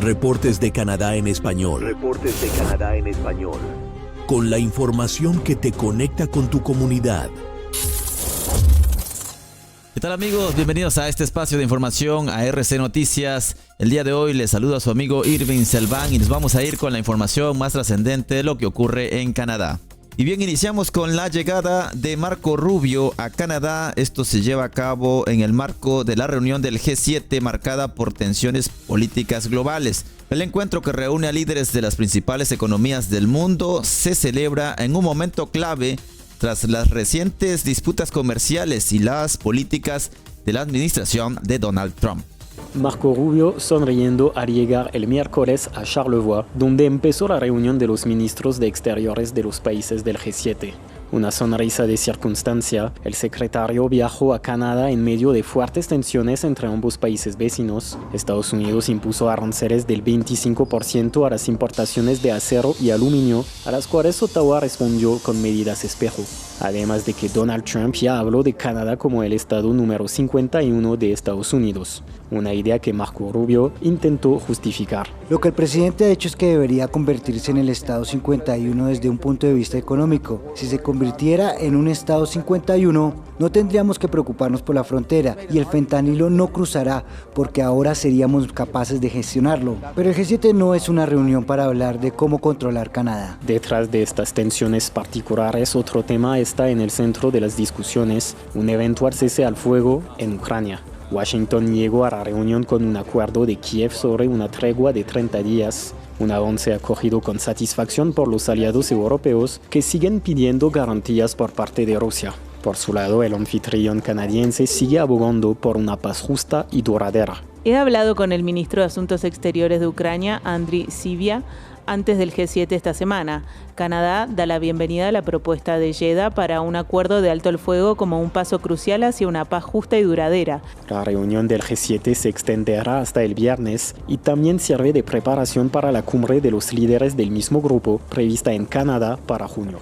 Reportes de Canadá en español. Reportes de Canadá en español. Con la información que te conecta con tu comunidad. ¿Qué tal, amigos? Bienvenidos a este espacio de información a RC Noticias. El día de hoy les saluda a su amigo Irving Selván y nos vamos a ir con la información más trascendente de lo que ocurre en Canadá. Y bien, iniciamos con la llegada de Marco Rubio a Canadá. Esto se lleva a cabo en el marco de la reunión del G7 marcada por tensiones políticas globales. El encuentro, que reúne a líderes de las principales economías del mundo, se celebra en un momento clave tras las recientes disputas comerciales y las políticas de la administración de Donald Trump. Marco Rubio sonriendo al llegar el miércoles a Charlevoix, donde empezó la reunión de los ministros de Exteriores de los países del G7. Una sonrisa de circunstancia, el secretario viajó a Canadá en medio de fuertes tensiones entre ambos países vecinos. Estados Unidos impuso aranceles del 25% a las importaciones de acero y aluminio, a las cuales Ottawa respondió con medidas espejo. Además de que Donald Trump ya habló de Canadá como el estado número 51 de Estados Unidos, una idea que Marco Rubio intentó justificar. Lo que el presidente ha hecho es que debería convertirse en el estado 51 desde un punto de vista económico. Si se convirtiera en un estado 51, no tendríamos que preocuparnos por la frontera y el fentanilo no cruzará, porque ahora seríamos capaces de gestionarlo. Pero el G7 no es una reunión para hablar de cómo controlar Canadá. Detrás de estas tensiones particulares, otro tema está en el centro de las discusiones: un eventual cese al fuego en Ucrania. Washington llegó a la reunión con un acuerdo de Kiev sobre una tregua de 30 días, un avance acogido con satisfacción por los aliados europeos, que siguen pidiendo garantías por parte de Rusia. Por su lado, el anfitrión canadiense sigue abogando por una paz justa y duradera. He hablado con el ministro de Asuntos Exteriores de Ucrania, Andriy Sybiha, antes del G7 esta semana. Canadá da la bienvenida a la propuesta de Jeddah para un acuerdo de alto el fuego como un paso crucial hacia una paz justa y duradera. La reunión del G7 se extenderá hasta el viernes y también sirve de preparación para la cumbre de los líderes del mismo grupo, prevista en Canadá para junio.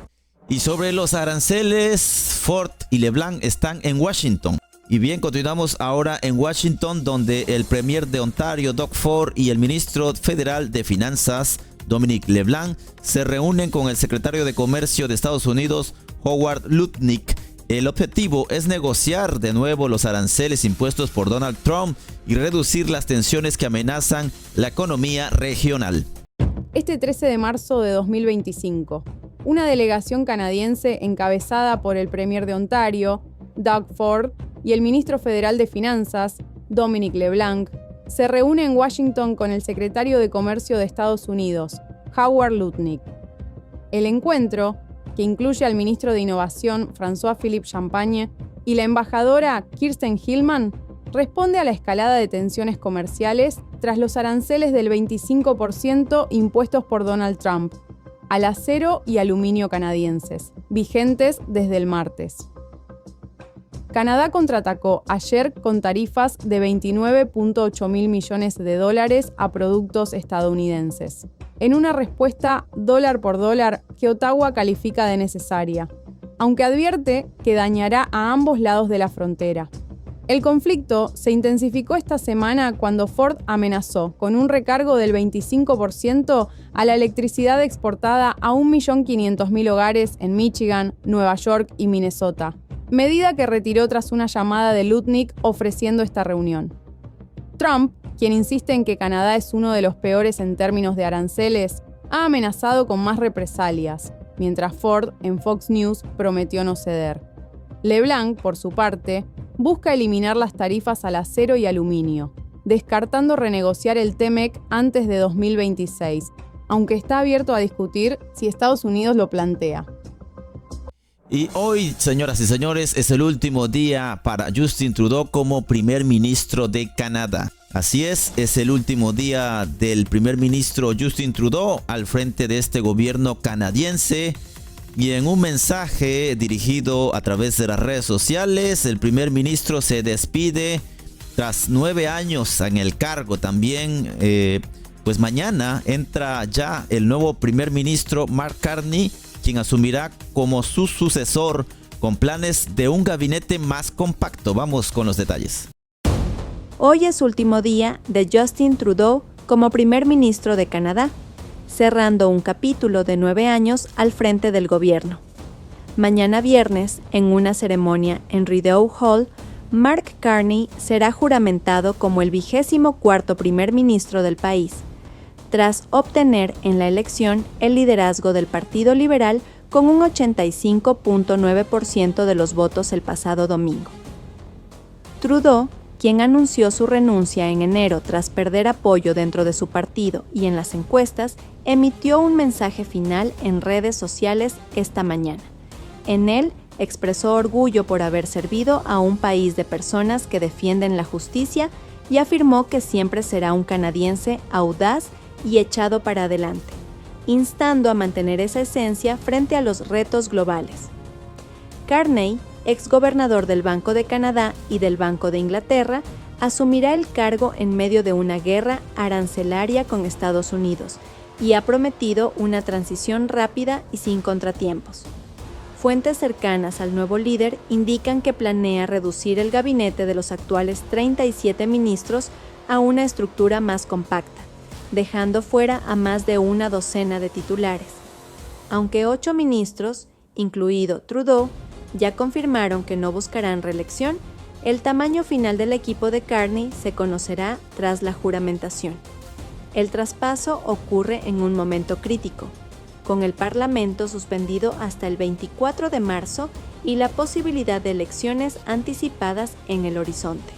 Y sobre los aranceles, Ford y LeBlanc están en Washington. Y bien, continuamos ahora en Washington, donde el premier de Ontario, Doug Ford, y el ministro federal de Finanzas, Dominic LeBlanc, se reúnen con el secretario de Comercio de Estados Unidos, Howard Lutnick. El objetivo es negociar de nuevo los aranceles impuestos por Donald Trump y reducir las tensiones que amenazan la economía regional. Este 13 de marzo de 2025, una delegación canadiense encabezada por el premier de Ontario, Doug Ford, y el ministro federal de Finanzas, Dominic LeBlanc, se reúne en Washington con el secretario de Comercio de Estados Unidos, Howard Lutnick. El encuentro, que incluye al ministro de Innovación, François-Philippe Champagne, y la embajadora Kirsten Hillman, responde a la escalada de tensiones comerciales tras los aranceles del 25% impuestos por Donald Trump al acero y aluminio canadienses, vigentes desde el martes. Canadá contraatacó ayer con tarifas de 29.8 mil millones de dólares a productos estadounidenses, en una respuesta dólar por dólar que Ottawa califica de necesaria, aunque advierte que dañará a ambos lados de la frontera. El conflicto se intensificó esta semana cuando Ford amenazó con un recargo del 25% a la electricidad exportada a 1.500.000 hogares en Michigan, Nueva York y Minnesota, medida que retiró tras una llamada de Lutnick ofreciendo esta reunión. Trump, quien insiste en que Canadá es uno de los peores en términos de aranceles, ha amenazado con más represalias, mientras Ford, en Fox News, prometió no ceder. LeBlanc, por su parte, busca eliminar las tarifas al acero y aluminio, descartando renegociar el TMEC antes de 2026, aunque está abierto a discutir si Estados Unidos lo plantea. Y hoy, señoras y señores, es el último día para Justin Trudeau como primer ministro de Canadá. Así es el último día del primer ministro Justin Trudeau al frente de este gobierno canadiense. Y en un mensaje dirigido a través de las redes sociales, el primer ministro se despide tras 9 años en el cargo. También, pues mañana entra ya el nuevo primer ministro Mark Carney, quien asumirá como su sucesor con planes de un gabinete más compacto. Vamos con los detalles. Hoy es último día de Justin Trudeau como primer ministro de Canadá, cerrando un capítulo de 9 años al frente del gobierno. Mañana viernes, en una ceremonia en Rideau Hall, Mark Carney será juramentado como el 24º primer ministro del país, tras obtener en la elección el liderazgo del Partido Liberal con un 85.9% de los votos el pasado domingo. Trudeau, quien anunció su renuncia en enero tras perder apoyo dentro de su partido y en las encuestas, emitió un mensaje final en redes sociales esta mañana. En él, expresó orgullo por haber servido a un país de personas que defienden la justicia y afirmó que siempre será un canadiense audaz y echado para adelante, instando a mantener esa esencia frente a los retos globales. Carney, exgobernador del Banco de Canadá y del Banco de Inglaterra, asumirá el cargo en medio de una guerra arancelaria con Estados Unidos y ha prometido una transición rápida y sin contratiempos. Fuentes cercanas al nuevo líder indican que planea reducir el gabinete de los actuales 37 ministros a una estructura más compacta, dejando fuera a más de una docena de titulares. Aunque 8 ministros, incluido Trudeau, ya confirmaron que no buscarán reelección, el tamaño final del equipo de Carney se conocerá tras la juramentación. El traspaso ocurre en un momento crítico, con el Parlamento suspendido hasta el 24 de marzo y la posibilidad de elecciones anticipadas en el horizonte.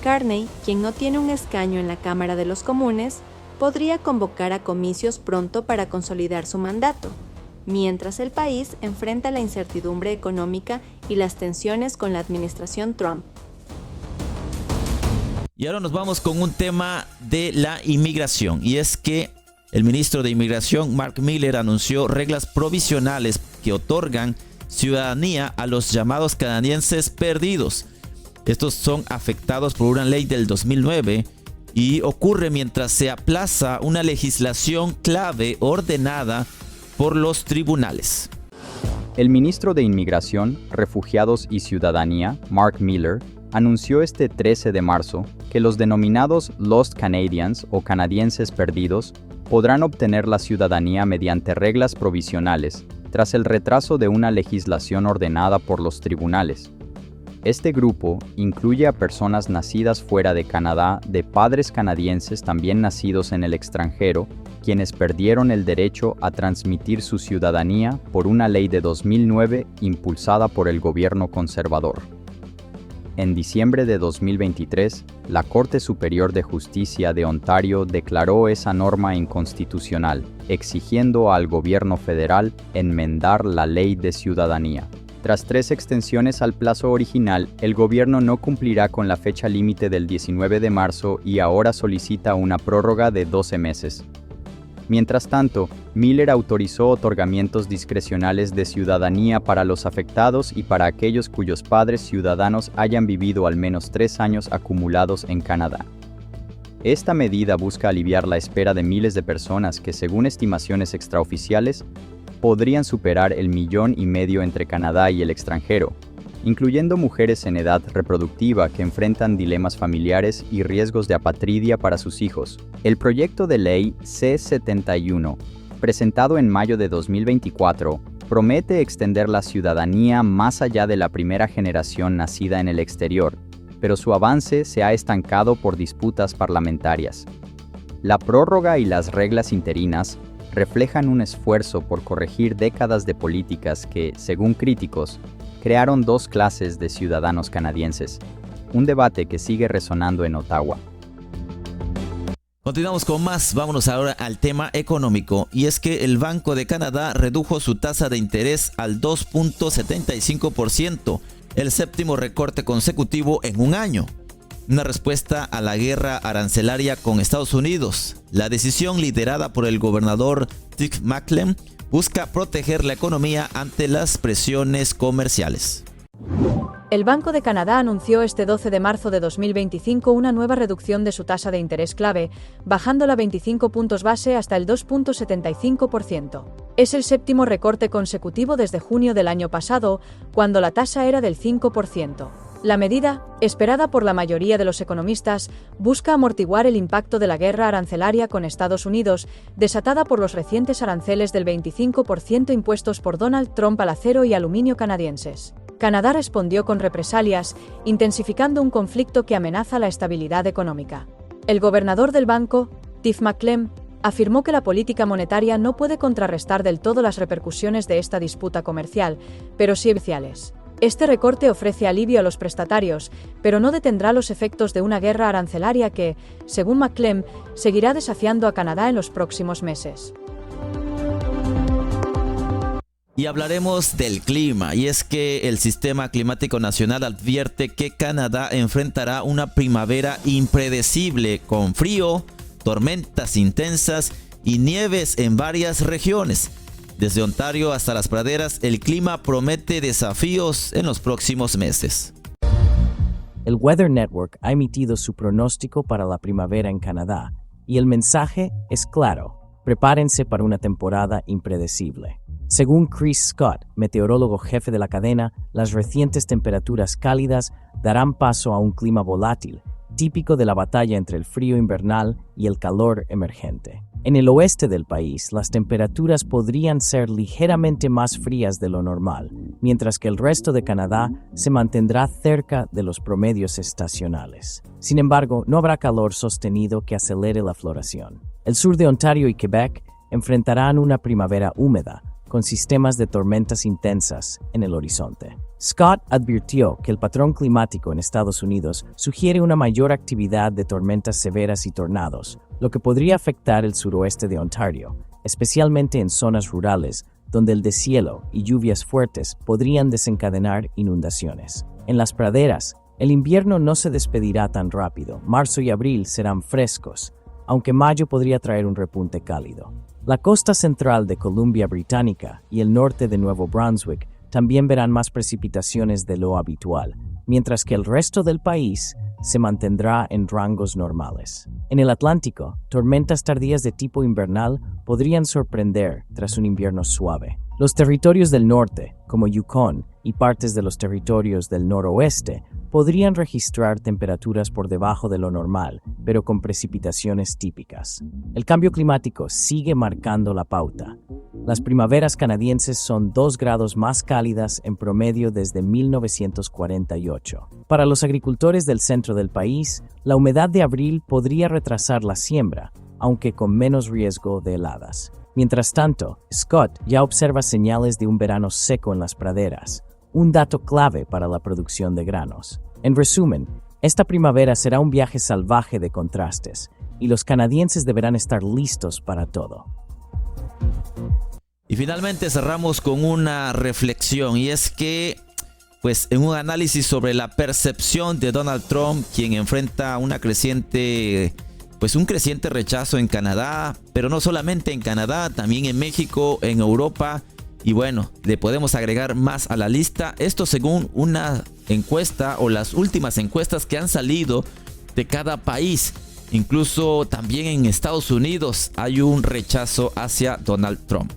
Carney, quien no tiene un escaño en la Cámara de los Comunes, podría convocar a comicios pronto para consolidar su mandato, mientras el país enfrenta la incertidumbre económica y las tensiones con la administración Trump. Y ahora nos vamos con un tema de la inmigración, y es que el ministro de Inmigración, Mark Miller, anunció reglas provisionales que otorgan ciudadanía a los llamados canadienses perdidos. Estos son afectados por una ley del 2009 y ocurre mientras se aplaza una legislación clave ordenada por los tribunales. El ministro de Inmigración, Refugiados y Ciudadanía, Mark Miller, anunció este 13 de marzo que los denominados Lost Canadians o canadienses perdidos podrán obtener la ciudadanía mediante reglas provisionales, tras el retraso de una legislación ordenada por los tribunales. Este grupo incluye a personas nacidas fuera de Canadá de padres canadienses también nacidos en el extranjero, quienes perdieron el derecho a transmitir su ciudadanía por una ley de 2009 impulsada por el gobierno conservador. En diciembre de 2023, la Corte Superior de Justicia de Ontario declaró esa norma inconstitucional, exigiendo al gobierno federal enmendar la Ley de Ciudadanía. Tras 3 extensiones al plazo original, el gobierno no cumplirá con la fecha límite del 19 de marzo y ahora solicita una prórroga de 12 meses. Mientras tanto, Miller autorizó otorgamientos discrecionales de ciudadanía para los afectados y para aquellos cuyos padres ciudadanos hayan vivido al menos 3 años acumulados en Canadá. Esta medida busca aliviar la espera de miles de personas que, según estimaciones extraoficiales, podrían superar el 1,5 millones entre Canadá y el extranjero, incluyendo mujeres en edad reproductiva que enfrentan dilemas familiares y riesgos de apatridia para sus hijos. El proyecto de ley C-71, presentado en mayo de 2024, promete extender la ciudadanía más allá de la primera generación nacida en el exterior, pero su avance se ha estancado por disputas parlamentarias. La prórroga y las reglas interinas reflejan un esfuerzo por corregir décadas de políticas que, según críticos, crearon 2 clases de ciudadanos canadienses, un debate que sigue resonando en Ottawa. Continuamos con más, vámonos ahora al tema económico, y es que el Banco de Canadá redujo su tasa de interés al 2.75%, el 7º recorte consecutivo en un año. Una respuesta a la guerra arancelaria con Estados Unidos. La decisión, liderada por el gobernador Dick Macklem, busca proteger la economía ante las presiones comerciales. El Banco de Canadá anunció este 12 de marzo de 2025 una nueva reducción de su tasa de interés clave, bajándola 25 puntos base hasta el 2.75%. Es el 7º recorte consecutivo desde junio del año pasado, cuando la tasa era del 5%. La medida, esperada por la mayoría de los economistas, busca amortiguar el impacto de la guerra arancelaria con Estados Unidos, desatada por los recientes aranceles del 25% impuestos por Donald Trump al acero y aluminio canadienses. Canadá respondió con represalias, intensificando un conflicto que amenaza la estabilidad económica. El gobernador del banco, Tiff Macklem, afirmó que la política monetaria no puede contrarrestar del todo las repercusiones de esta disputa comercial, pero sí esenciales. Este recorte ofrece alivio a los prestatarios, pero no detendrá los efectos de una guerra arancelaria que, según Macklem, seguirá desafiando a Canadá en los próximos meses. Y hablaremos del clima, y es que el Sistema Climático Nacional advierte que Canadá enfrentará una primavera impredecible con frío, tormentas intensas y nieves en varias regiones. Desde Ontario hasta las praderas, el clima promete desafíos en los próximos meses. El Weather Network ha emitido su pronóstico para la primavera en Canadá, y el mensaje es claro: prepárense para una temporada impredecible. Según Chris Scott, meteorólogo jefe de la cadena, las recientes temperaturas cálidas darán paso a un clima volátil, típico de la batalla entre el frío invernal y el calor emergente. En el oeste del país, las temperaturas podrían ser ligeramente más frías de lo normal, mientras que el resto de Canadá se mantendrá cerca de los promedios estacionales. Sin embargo, no habrá calor sostenido que acelere la floración. El sur de Ontario y Quebec enfrentarán una primavera húmeda, con sistemas de tormentas intensas en el horizonte. Scott advirtió que el patrón climático en Estados Unidos sugiere una mayor actividad de tormentas severas y tornados, lo que podría afectar el suroeste de Ontario, especialmente en zonas rurales, donde el deshielo y lluvias fuertes podrían desencadenar inundaciones. En las praderas, el invierno no se despedirá tan rápido. Marzo y abril serán frescos, aunque mayo podría traer un repunte cálido. La costa central de Columbia Británica y el norte de Nuevo Brunswick también verán más precipitaciones de lo habitual, mientras que el resto del país se mantendrá en rangos normales. En el Atlántico, tormentas tardías de tipo invernal podrían sorprender tras un invierno suave. Los territorios del norte, como Yukon, y partes de los territorios del noroeste, podrían registrar temperaturas por debajo de lo normal, pero con precipitaciones típicas. El cambio climático sigue marcando la pauta. Las primaveras canadienses son 2 grados más cálidas en promedio desde 1948. Para los agricultores del centro del país, la humedad de abril podría retrasar la siembra, aunque con menos riesgo de heladas. Mientras tanto, Scott ya observa señales de un verano seco en las praderas, un dato clave para la producción de granos. En resumen, esta primavera será un viaje salvaje de contrastes, y los canadienses deberán estar listos para todo. Y finalmente cerramos con una reflexión, y es que, en un análisis sobre la percepción de Donald Trump, quien enfrenta un creciente rechazo en Canadá, pero no solamente en Canadá, también en México, en Europa, y le podemos agregar más a la lista. Esto según una encuesta o las últimas encuestas que han salido de cada país. Incluso también en Estados Unidos hay un rechazo hacia Donald Trump.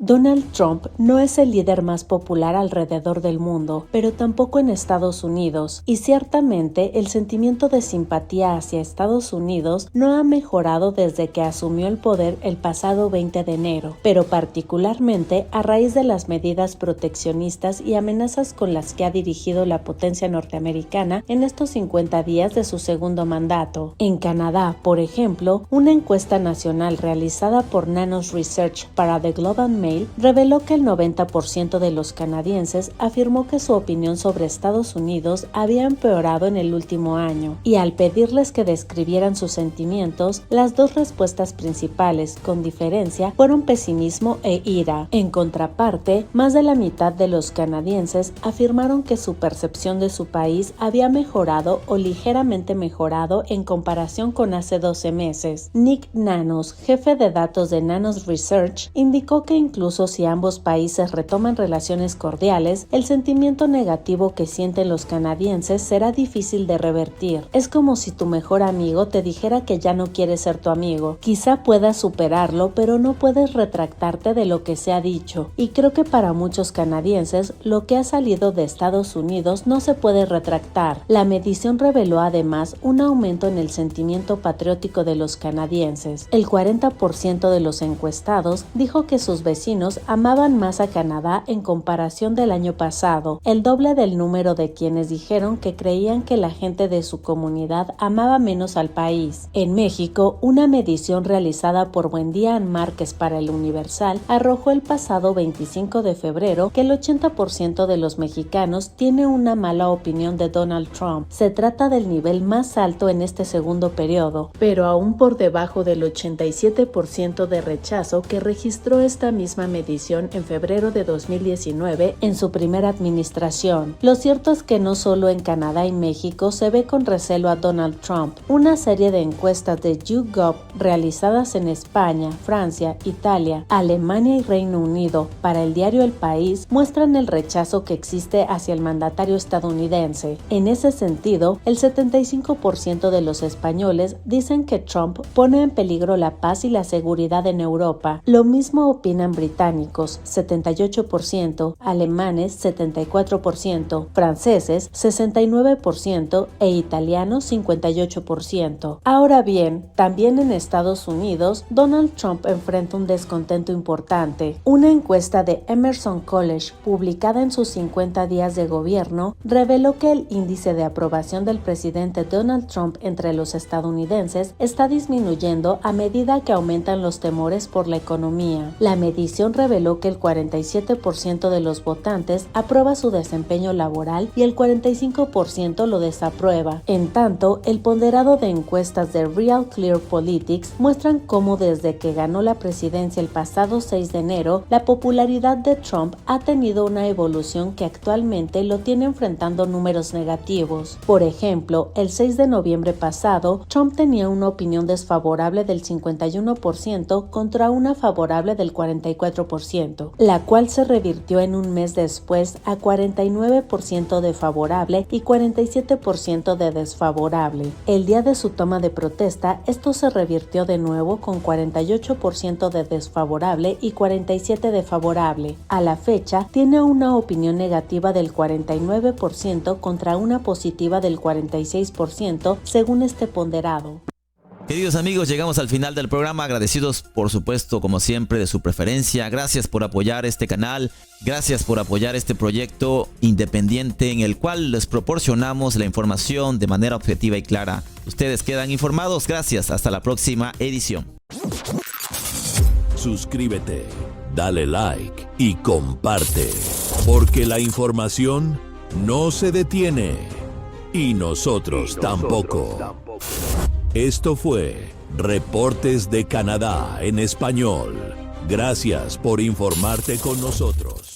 Donald Trump no es el líder más popular alrededor del mundo, pero tampoco en Estados Unidos, y ciertamente el sentimiento de simpatía hacia Estados Unidos no ha mejorado desde que asumió el poder el pasado 20 de enero, pero particularmente a raíz de las medidas proteccionistas y amenazas con las que ha dirigido la potencia norteamericana en estos 50 días de su segundo mandato. En Canadá, por ejemplo, una encuesta nacional realizada por Nanos Research para The Globe and Mail reveló que el 90% de los canadienses afirmó que su opinión sobre Estados Unidos había empeorado en el último año, y al pedirles que describieran sus sentimientos, las 2 respuestas principales, con diferencia, fueron pesimismo e ira. En contraparte, más de la mitad de los canadienses afirmaron que su percepción de su país había mejorado o ligeramente mejorado en comparación con hace 12 meses. Nick Nanos, jefe de datos de Nanos Research, indicó que incluso incluso si ambos países retoman relaciones cordiales, el sentimiento negativo que sienten los canadienses será difícil de revertir. Es como si tu mejor amigo te dijera que ya no quiere ser tu amigo. Quizá puedas superarlo, pero no puedes retractarte de lo que se ha dicho. Y creo que para muchos canadienses, lo que ha salido de Estados Unidos no se puede retractar. La medición reveló además un aumento en el sentimiento patriótico de los canadienses. El 40% de los encuestados dijo que sus vecinos amaban más a Canadá en comparación del año pasado, el doble del número de quienes dijeron que creían que la gente de su comunidad amaba menos al país. En México, una medición realizada por Buendía Márquez para El Universal arrojó el pasado 25 de febrero que el 80% de los mexicanos tiene una mala opinión de Donald Trump. Se trata del nivel más alto en este segundo periodo, pero aún por debajo del 87% de rechazo que registró esta misma medición en febrero de 2019 en su primera administración. Lo cierto es que no solo en Canadá y México se ve con recelo a Donald Trump. Una serie de encuestas de YouGov realizadas en España, Francia, Italia, Alemania y Reino Unido para el diario El País muestran el rechazo que existe hacia el mandatario estadounidense. En ese sentido, el 75% de los españoles dicen que Trump pone en peligro la paz y la seguridad en Europa. Lo mismo opinan británicos, 78%, alemanes, 74%, franceses, 69% e italianos, 58%. Ahora bien, también en Estados Unidos, Donald Trump enfrenta un descontento importante. Una encuesta de Emerson College, publicada en sus 50 días de gobierno, reveló que el índice de aprobación del presidente Donald Trump entre los estadounidenses está disminuyendo a medida que aumentan los temores por la economía. La medición reveló que el 47% de los votantes aprueba su desempeño laboral y el 45% lo desaprueba. En tanto, el ponderado de encuestas de Real Clear Politics muestran cómo desde que ganó la presidencia el pasado 6 de enero, la popularidad de Trump ha tenido una evolución que actualmente lo tiene enfrentando números negativos. Por ejemplo, el 6 de noviembre pasado, Trump tenía una opinión desfavorable del 51% contra una favorable del 44%, la cual se revirtió en un mes después a 49% de favorable y 47% de desfavorable. El día de su toma de protesta, esto se revirtió de nuevo con 48% de desfavorable y 47% de favorable. A la fecha, tiene una opinión negativa del 49% contra una positiva del 46%, según este ponderado. Queridos amigos, llegamos al final del programa, agradecidos por supuesto como siempre de su preferencia. Gracias por apoyar este canal, gracias por apoyar este proyecto independiente en el cual les proporcionamos la información de manera objetiva y clara. Ustedes quedan informados, gracias, hasta la próxima edición. Suscríbete, dale like y comparte, porque la información no se detiene y nosotros tampoco. Esto fue Reportes de Canadá en español. Gracias por informarte con nosotros.